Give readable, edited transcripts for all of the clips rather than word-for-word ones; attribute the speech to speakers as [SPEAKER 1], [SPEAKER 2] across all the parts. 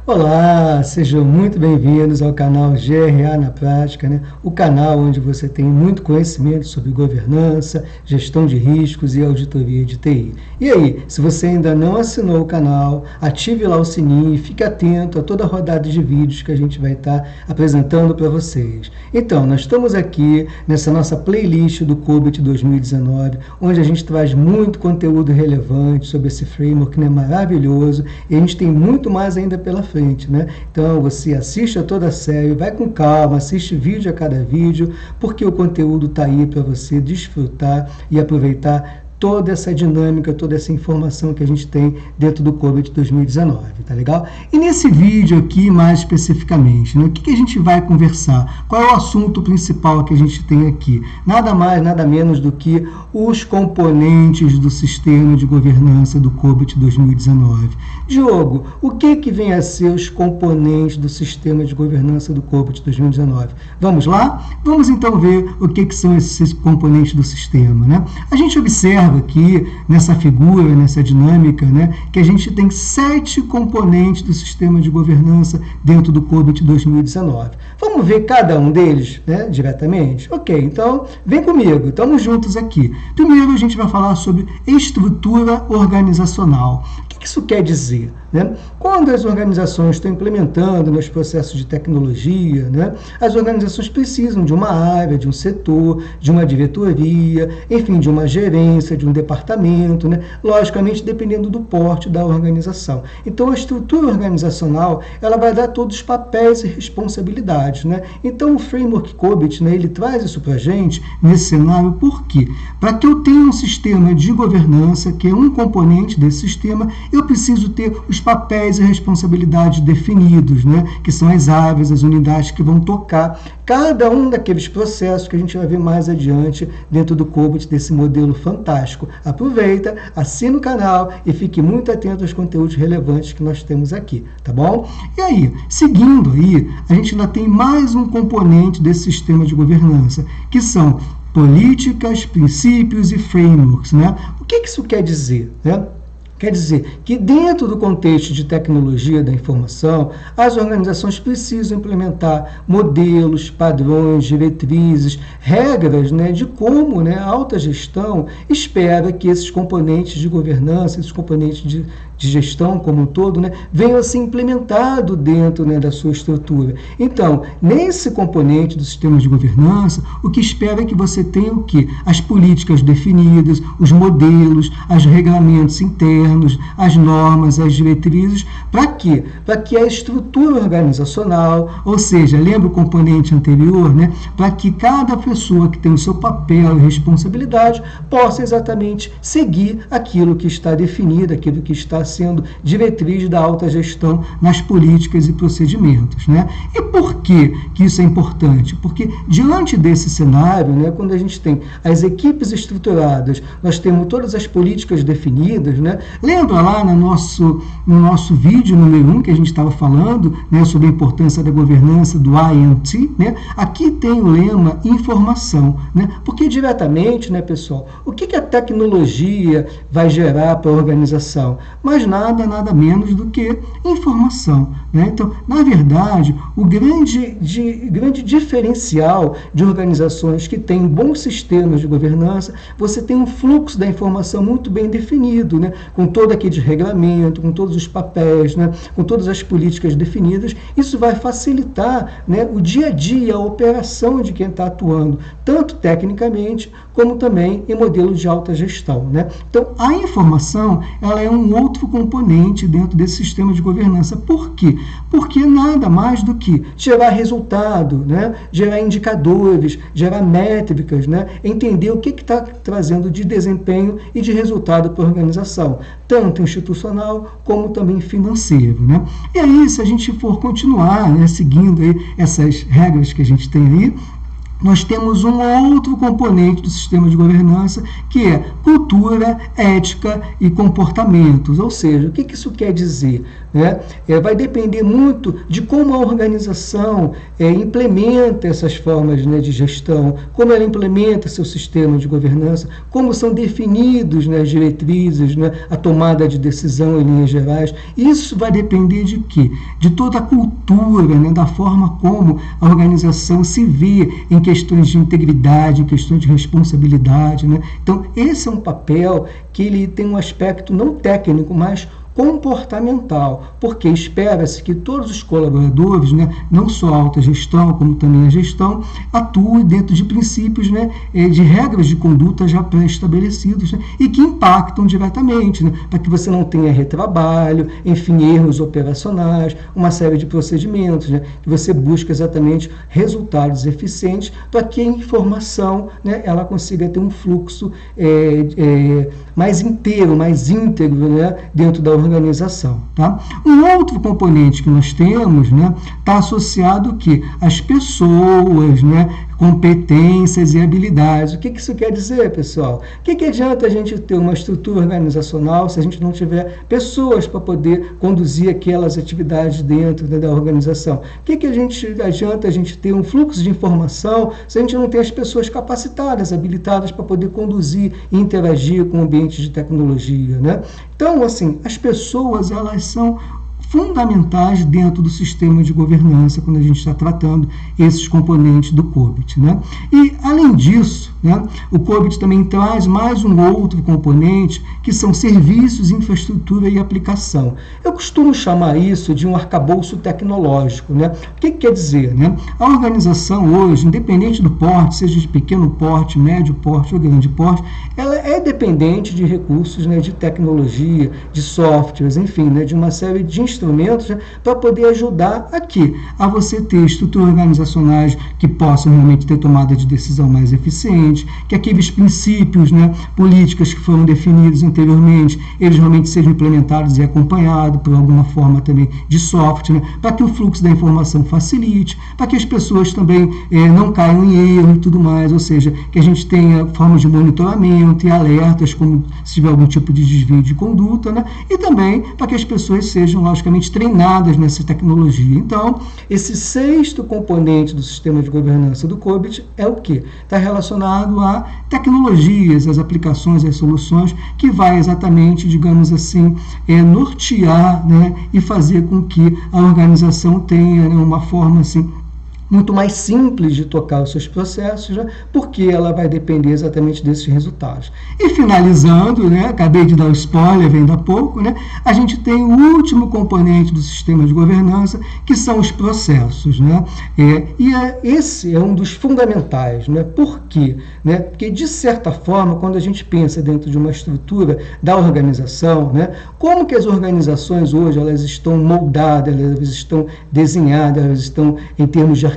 [SPEAKER 1] Olá, sejam muito bem-vindos ao canal GRA na Prática, né? O canal onde você tem muito conhecimento sobre governança, gestão de riscos e auditoria de TI. E aí, se você ainda não assinou o canal, ative lá o sininho e fique atento a toda a rodada de vídeos que a gente vai estar apresentando para vocês. Então, nós estamos aqui nessa nossa playlist do COBIT 2019, onde a gente traz muito conteúdo relevante sobre esse framework, né, maravilhoso, e a gente tem muito mais ainda pela frente. Né? Então você assiste a toda a série, vai com calma, assiste vídeo a cada vídeo, porque o conteúdo está aí para você desfrutar e aproveitar toda essa dinâmica, toda essa informação que a gente tem dentro do COBIT 2019, tá legal? E nesse vídeo aqui, mais especificamente, né, o que a gente vai conversar? Qual é o assunto principal que a gente tem aqui? Nada mais, nada menos do que os componentes do sistema de governança do COBIT 2019. Diogo, o que vem a ser os componentes do sistema de governança do COBIT 2019? Vamos lá? Vamos então ver o que são esses componentes do sistema, né? A gente observa aqui nessa figura, nessa dinâmica, né, que a gente tem 7 componentes do sistema de governança dentro do COBIT 2019. Vamos ver cada um deles, né, diretamente? Ok, então vem comigo, estamos juntos aqui. Primeiro a gente vai falar sobre estrutura organizacional. O que isso quer dizer? Né? Quando as organizações estão implementando nos processos de tecnologia, né, as organizações precisam de uma área, de um setor, de uma diretoria, enfim, de uma gerência, de um departamento, né, logicamente dependendo do porte da organização. Então a estrutura organizacional ela vai dar todos os papéis e responsabilidades. Né? Então o framework COBIT, né, ele traz isso para a gente nesse cenário. Por quê? Para que eu tenha um sistema de governança, que é um componente desse sistema, eu preciso ter os papéis e responsabilidades definidos, né? Que são as áreas, as unidades que vão tocar cada um daqueles processos que a gente vai ver mais adiante dentro do COBIT, desse modelo fantástico. Aproveita, assina o canal e fique muito atento aos conteúdos relevantes que nós temos aqui, tá bom? E aí, seguindo aí, a gente ainda tem mais um componente desse sistema de governança, que são políticas, princípios e frameworks, né? O que isso quer dizer, né? Quer dizer que dentro do contexto de tecnologia da informação, as organizações precisam implementar modelos, padrões, diretrizes, regras, né, de como, né, a alta gestão espera que esses componentes de governança, esses componentes de gestão como um todo, né, venham a ser implementados dentro, né, da sua estrutura. Então, nesse componente do sistema de governança, o que espera é que você tenha o quê? As políticas definidas, os modelos, os regulamentos internos, as normas, as diretrizes. Para quê? Para que a estrutura organizacional, ou seja, lembra o componente anterior, né, para que cada pessoa que tem o seu papel e responsabilidade possa exatamente seguir aquilo que está definido, aquilo que está sendo diretriz da alta gestão nas políticas e procedimentos. Né? E por que isso é importante? Porque diante desse cenário, né, quando a gente tem as equipes estruturadas, nós temos todas as políticas definidas, né? Lembra lá no nosso vídeo número 1 que a gente estava falando, né, sobre a importância da governança do INT, né? Aqui tem o lema informação, né? Porque diretamente, né, pessoal, o que a tecnologia vai gerar para a organização? Mas nada menos do que informação. Né? Então, na verdade, o grande diferencial de organizações que têm bons sistemas de governança, você tem um fluxo da informação muito bem definido, né? Com todo aquele regulamento, com todos os papéis, né? Com todas as políticas definidas. Isso vai facilitar, né, o dia a dia, a operação de quem está atuando, tanto tecnicamente como também em modelos de alta gestão. Né? Então, a informação ela é um outro componente dentro desse sistema de governança. Por quê? Porque nada mais do que gerar resultado, né? Gerar indicadores, gerar métricas, né? Entender o que está trazendo de desempenho e de resultado para a organização, tanto institucional como também financeiro. Né? E aí, se a gente for continuar, né, seguindo aí essas regras que a gente tem aí, nós temos um outro componente do sistema de governança, que é cultura, ética e comportamentos. Ou seja, o que isso quer dizer? Vai depender muito de como a organização implementa essas formas de gestão, como ela implementa seu sistema de governança, como são definidos as diretrizes, a tomada de decisão em linhas gerais. Isso vai depender de quê? De toda a cultura, da forma como a organização se vê em questões de integridade, em questões de responsabilidade. Então, esse é um papel que ele tem um aspecto não técnico, mas comportamental, porque espera-se que todos os colaboradores, não só a alta gestão, como também a gestão, atuem dentro de princípios, de regras de conduta já pré-estabelecidos, e que impactam diretamente, para que você não tenha retrabalho, enfim, erros operacionais, uma série de procedimentos, que você busca exatamente resultados eficientes para que a informação ela consiga ter um fluxo mais inteiro, mais íntegro, dentro da organização. Tá? Um outro componente que nós temos está associado que as pessoas, competências e habilidades. O que isso quer dizer, pessoal? O que adianta a gente ter uma estrutura organizacional se a gente não tiver pessoas para poder conduzir aquelas atividades dentro da organização? O que adianta a gente ter um fluxo de informação se a gente não tem as pessoas capacitadas, habilitadas para poder conduzir e interagir com ambientes de tecnologia, Então, assim, as pessoas, elas são fundamentais dentro do sistema de governança quando a gente está tratando esses componentes do COBIT. E, além disso, o COBIT também traz mais um outro componente, que são serviços, infraestrutura e aplicação. Eu costumo chamar isso de um arcabouço tecnológico. O que quer dizer? A organização hoje, independente do porte, seja de pequeno porte, médio porte ou grande porte, ela é dependente de recursos, de tecnologia, de softwares, enfim, de uma série de instrumentos para poder ajudar aqui a você ter estruturas organizacionais que possam realmente ter tomada de decisão mais eficiente, que aqueles princípios, políticas que foram definidos anteriormente, eles realmente sejam implementados e acompanhados por alguma forma também de software, para que o fluxo da informação facilite, para que as pessoas também não caiam em erro e tudo mais, ou seja, que a gente tenha formas de monitoramento e alertas, como se tiver algum tipo de desvio de conduta, e também para que as pessoas sejam, logicamente, treinadas nessa tecnologia. Então, esse sexto componente do sistema de governança do COBIT é o quê? Está relacionado a tecnologias, as aplicações, as soluções, que vai exatamente, digamos assim, nortear, e fazer com que a organização tenha uma forma assim muito mais simples de tocar os seus processos, porque ela vai depender exatamente desses resultados. E finalizando, acabei de dar o spoiler, vem da pouco, a gente tem o último componente do sistema de governança, que são os processos. Esse é um dos fundamentais. Por quê? Porque, de certa forma, quando a gente pensa dentro de uma estrutura da organização, como que as organizações hoje elas estão moldadas, elas estão desenhadas, elas estão em termos de arquitetura.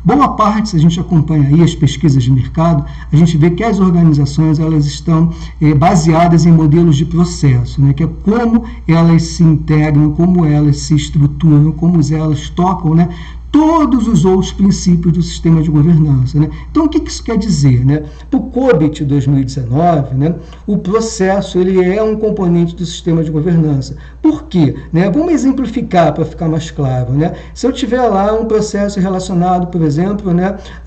[SPEAKER 1] Boa parte, se a gente acompanha aí as pesquisas de mercado, a gente vê que as organizações elas estão baseadas em modelos de processo, que é como elas se integram, como elas se estruturam, como elas tocam, todos os outros princípios do sistema de governança. Então, o que isso quer dizer? Para o COBIT 2019, o processo ele é um componente do sistema de governança. Por quê? Vamos exemplificar para ficar mais claro. Se eu tiver lá um processo relacionado, por exemplo,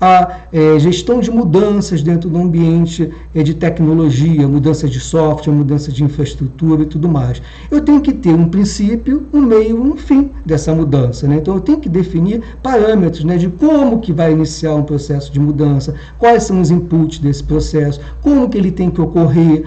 [SPEAKER 1] à gestão de mudanças dentro do ambiente de tecnologia, mudança de software, mudança de infraestrutura e tudo mais, eu tenho que ter um princípio, um meio, um fim dessa mudança. Então, eu tenho que definir parâmetros de como que vai iniciar um processo de mudança, quais são os inputs desse processo, como que ele tem que ocorrer,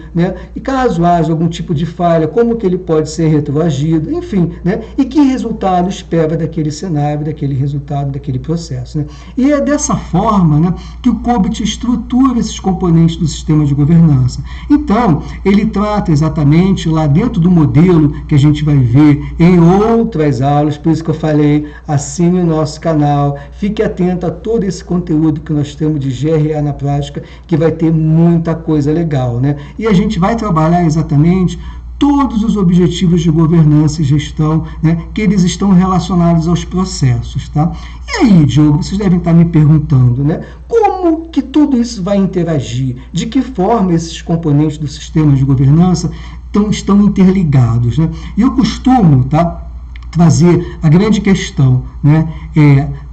[SPEAKER 1] e caso haja algum tipo de falha, como que ele pode ser retroagido, enfim, e que resultado espera daquele cenário, daquele resultado, daquele processo. E é dessa forma que o COBIT estrutura esses componentes do sistema de governança. Então, ele trata exatamente lá dentro do modelo que a gente vai ver em outras aulas, por isso que eu falei, assine o nosso canal, fique atento a todo esse conteúdo que nós temos de GRA na prática, que vai ter muita coisa legal. E a gente vai trabalhar exatamente todos os objetivos de governança e gestão, né, que eles estão relacionados aos processos, tá? E aí, Diogo, vocês devem estar me perguntando, né, como que tudo isso vai interagir? De que forma esses componentes do sistema de governança estão interligados, né? E eu costumo, tá, trazer a grande questão, né,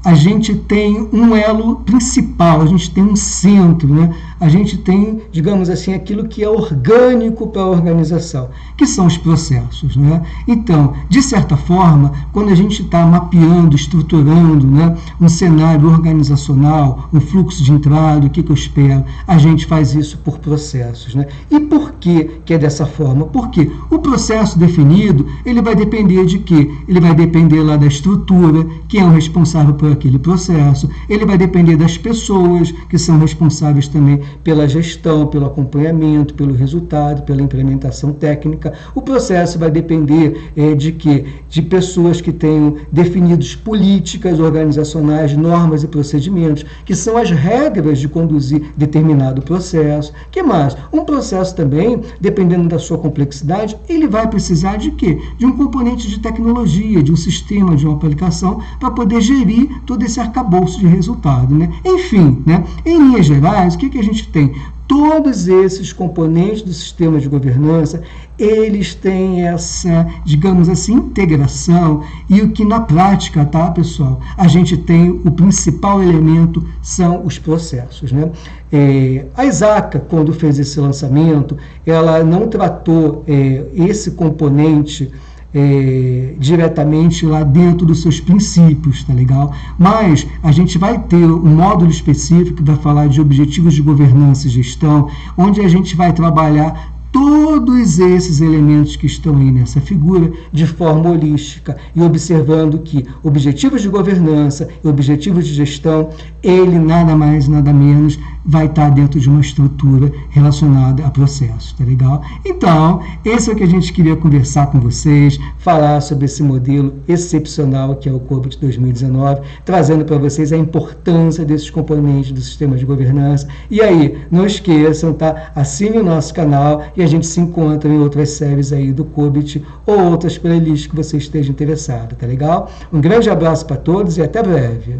[SPEAKER 1] a gente tem um elo principal, a gente tem um centro, né? A gente tem, digamos assim, aquilo que é orgânico para a organização, que são os processos, né? Então, de certa forma, quando a gente está mapeando, estruturando, né, um cenário organizacional, um fluxo de entrada, o que eu espero, a gente faz isso por processos, né? E por que é dessa forma? Porque o processo definido, ele vai depender de quê? Ele vai depender lá da estrutura, que é o responsável por aquele processo, ele vai depender das pessoas, que são responsáveis também pela gestão, pelo acompanhamento, pelo resultado, pela implementação técnica. O processo vai depender de quê? De pessoas que tenham definidos políticas organizacionais, normas e procedimentos, que são as regras de conduzir determinado processo. Que mais? Um processo também, dependendo da sua complexidade, ele vai precisar de quê? De um componente de tecnologia, de um sistema, de uma aplicação, para poder gerir todo esse arcabouço de resultado, né? Enfim, né? Em linhas gerais, o que a gente tem? Todos esses componentes do sistema de governança, eles têm essa, digamos assim, integração, e o que na prática, tá, pessoal, a gente tem o principal elemento são os processos, né? A ISACA, quando fez esse lançamento, ela não tratou esse componente diretamente lá dentro dos seus princípios, tá legal? Mas a gente vai ter um módulo específico que vai falar de objetivos de governança e gestão, onde a gente vai trabalhar todos esses elementos que estão aí nessa figura de forma holística e observando que objetivos de governança e objetivos de gestão, ele nada mais, nada menos vai estar dentro de uma estrutura relacionada a processos, tá legal? Então, esse é o que a gente queria conversar com vocês, falar sobre esse modelo excepcional que é o COBIT 2019, trazendo para vocês a importância desses componentes do sistema de governança. E aí, não esqueçam, tá? Assine o nosso canal e a gente se encontra em outras séries aí do COBIT ou outras playlists que você esteja interessado, tá legal? Um grande abraço para todos e até breve.